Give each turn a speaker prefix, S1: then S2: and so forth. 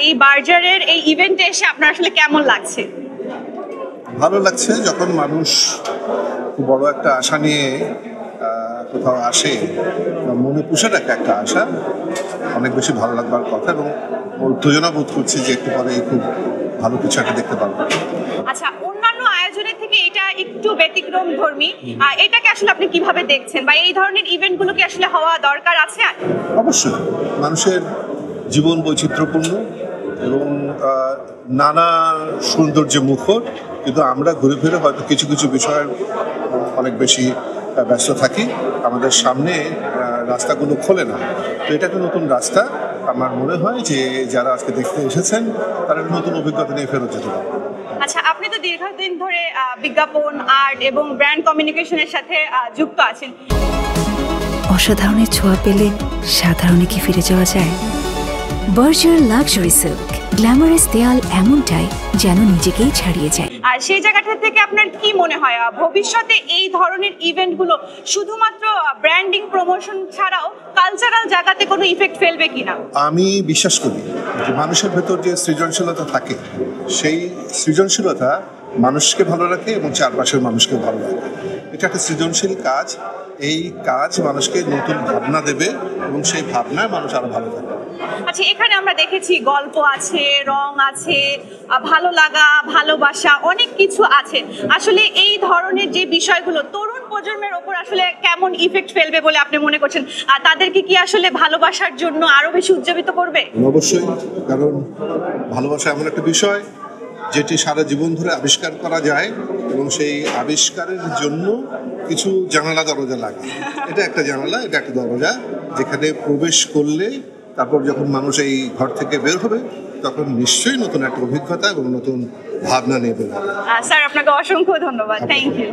S1: এই বার্জারের এই ইভেন্টে এসে আপনার আসলে কেমন লাগছে?
S2: ভালো লাগছে যখন মানুষ খুব বড় একটা আশা নিয়ে কোথাও আসে, মনে পুষে রাখে একটা আশা, অনেক বেশি ভালো লাগবার কথা এবং উত্তেজনা বোধ করছি যে একটু পরে খুব ভালো কিছু একটা দেখতে পারবো।
S1: আচ্ছা, অন্যান্য আয়োজনের থেকে এটা একটু ব্যতিক্রম ধর্মী, এটাকে আসলে আপনি কিভাবে দেখছেন, বা এই ধরনের ইভেন্টগুলো কি আসলে হওয়া দরকার আছে?
S2: অবশ্যই মানুষের জীবন বৈচিত্র্যপূর্ণ এবং নানা সৌন্দর্যে মুখর, কিন্তু আমরা ঘুরে ফিরে হয়তো কিছু কিছু বিষয়ের অনেক বেশি ব্যস্ত থাকি, আমাদের সামনে রাস্তাগুলো খোলে না। তো এটা একটা নতুন রাস্তা, আমার মনে হয় যে যারা আজকে দেখতে এসেছেন তারা নতুন অভিজ্ঞতা নিয়ে ফেরত যেতে পারবে।
S1: আচ্ছা, আপনি তো দীর্ঘদিন ধরে বিজ্ঞাপন, আর্ট এবং ব্র্যান্ড কমিউনিকেশনের সাথে যুক্ত আছেন।
S3: অসাধারণের ছোঁয়া পেলে সাধারণে কি ফিরে যাওয়া যায়? বার্জার লাক্সারি সিল্ক, গ্ল্যামারাস দেয়াল এমনটাই যেন নিজেকেই ছাড়িয়ে যায়।
S1: আর সেই জায়গাটা থেকে আপনার কি মনে হয় ভবিষ্যতে এই ধরনের ইভেন্টগুলো শুধুমাত্র ব্র্যান্ডিং প্রমোশন ছাড়াও কালচারাল জায়গাতে কোনো ইফেক্ট ফেলবে কিনা?
S2: আমি বিশ্বাস করি যে মানুষের ভেতর যে সৃজনশীলতা থাকে, সেই সৃজনশীলতা মানুষকে ভালো রাখে এবং চারপাশের মানুষকে ভালো রাখে। এটা একটা সৃজনশীল কাজ, এই কাজ মানুষকে নতুন ভাবনা দেবে এবং সেই ভাবনায় মানুষ আরো ভালো থাকবে।
S1: আচ্ছা, এখানে আমরা দেখেছি গল্প আছে, রং আছে, ভালো লাগা, ভালোবাসা, অনেক কিছু আছে। আসলে এই ধরনের যে বিষয়গুলো তরুণ প্রজন্মের ওপর আসলে কেমন ইফেক্ট ফেলবে বলে আপনি মনে করছেন? আর তাদেরকে কি আসলে ভালোবাসার জন্য আরো বেশি উজ্জীবিত করবে?
S2: অবশ্যই, কারণ ভালোবাসা এমন একটা বিষয় যেটি সারা জীবন ধরে আবিষ্কার করা যায় এবং সেই আবিষ্কারের জন্য কিছু জানালা দরজা লাগে। এটা একটা জানালা, এটা একটা দরজা, যেখানে প্রবেশ করলে তারপর যখন মানুষ এই ঘর থেকে বের হবে তখন নিশ্চয়ই নতুন একটা অভিজ্ঞতা এবং নতুন ভাবনা নিয়ে বের হবে।
S1: স্যার, আপনাকে অসংখ্য ধন্যবাদ। Thank you.